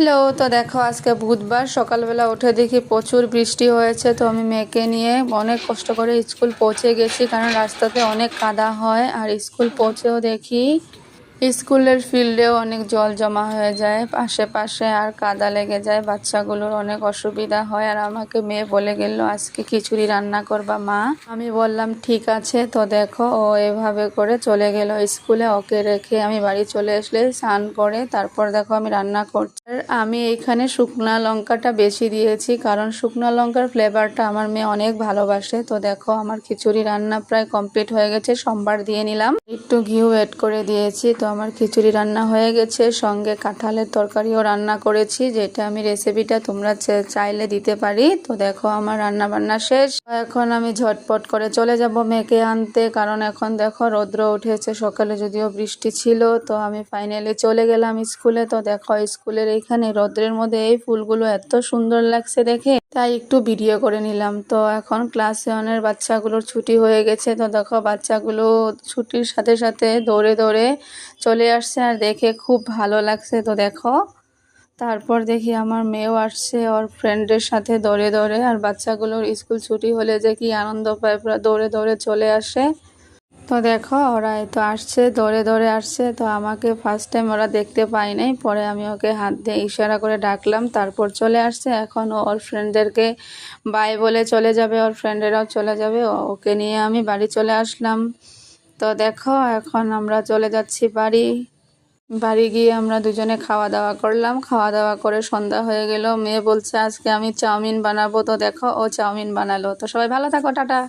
Hello, তো দেখো আজকে বুধবার সকালবেলা উঠে দেখি প্রচুর বৃষ্টি হয়েছে। তো আমি মেয়েকে নিয়ে অনেক কষ্ট করে স্কুল পৌঁছে গেছি, কারণ রাস্তাতে অনেক কাদা হয়। আর স্কুল পৌঁছেও দেখি স্কুলের ফিল্ডেও অনেক জল জমা হয়ে যায় আশেপাশে, আর কাদা লেগে যায়, বাচ্চাগুলোর অনেক অসুবিধা হয়। আর আমাকে মেয়ে বলে গেল আজকে খিচুড়ি রান্না করবা মা। আমি বললাম ঠিক আছে। তো দেখো ও এভাবে করে চলে গেল স্কুলে, ওকে রেখে আমি বাড়ি চলে আসলে স্নান করে তারপর দেখো আমি রান্না করছি। আর আমি এইখানে শুকনা লঙ্কাটা বেশি দিয়েছি, কারণ শুকনো লঙ্কার ফ্লেভারটা আমার মেয়ে অনেক ভালোবাসে। তো দেখো আমার খিচুড়ি রান্না প্রায় কমপ্লিট হয়ে গেছে, সোমবার দিয়ে নিলাম, একটু ঘিউ অ্যাড করে দিয়েছি। তো আমার খিচুড়ি রান্না হয়ে গেছে, সঙ্গে কাঁঠালের তরকারিও রান্না করেছি, যেটা আমি রেসিপিটা তোমরা চাইলে দিতে পারি। তো দেখো আমার রান্না বান্না শেষ। এখন আমি ঝটপট করে চলে যাব মেয়েকে আনতে, কারণ এখন দেখো রৌদ্র উঠেছে, সকালে যদিও বৃষ্টি ছিল। তো আমি ফাইনালি চলে গেলাম স্কুলে। তো দেখো স্কুলের এইখানে রৌদ্রের মধ্যে এই ফুলগুলো এত সুন্দর লাগছে দেখে, তাই একটু ভিডিও করে নিলাম। তো এখন ক্লাস 7-এর বাচ্চাগুলোর ছুটি হয়ে গেছে। তো দেখো বাচ্চাগুলো ছুটির সাথে সাথে দৌড়ে দৌড়ে চলে আসছে, আর দেখে খুব ভালো লাগছে। তো দেখো তারপর দেখি আমার মেয়েও আসছে ওর ফ্রেন্ডের সাথে দৌড়ে দৌড়ে। আর বাচ্চাগুলোর স্কুল ছুটি হলে যে কি আনন্দ পায়, পুরো দৌড়ে দৌড়ে চলে আসে। তো দেখো ওরা তো আসছে, দৌড়ে দৌড়ে আসছে। তো আমাকে ফার্স্ট টাইম ওরা দেখতে পায় নাই, পরে আমি ওকে হাত দিয়ে ইশারা করে ডাকলাম, তারপর চলে আসছে। এখন ওর ফ্রেন্ডদেরকে বাই বলে চলে যাবে, ওর ফ্রেন্ডেরাও চলে যাবে, ওকে নিয়ে আমি বাড়ি চলে আসলাম। তো দেখো এখন আমরা চলে যাচ্ছি বাড়ি। বাড়ি গিয়ে আমরা দুজনে খাওয়া দাওয়া করলাম, খাওয়া দাওয়া করে সন্ধ্যা হয়ে গেল। মেয়ে বলছে আজকে আমি চাউমিন বানাবো। তো দেখো ও চাউমিন বানালো। তো সবাই ভালো থাকো, টাটা।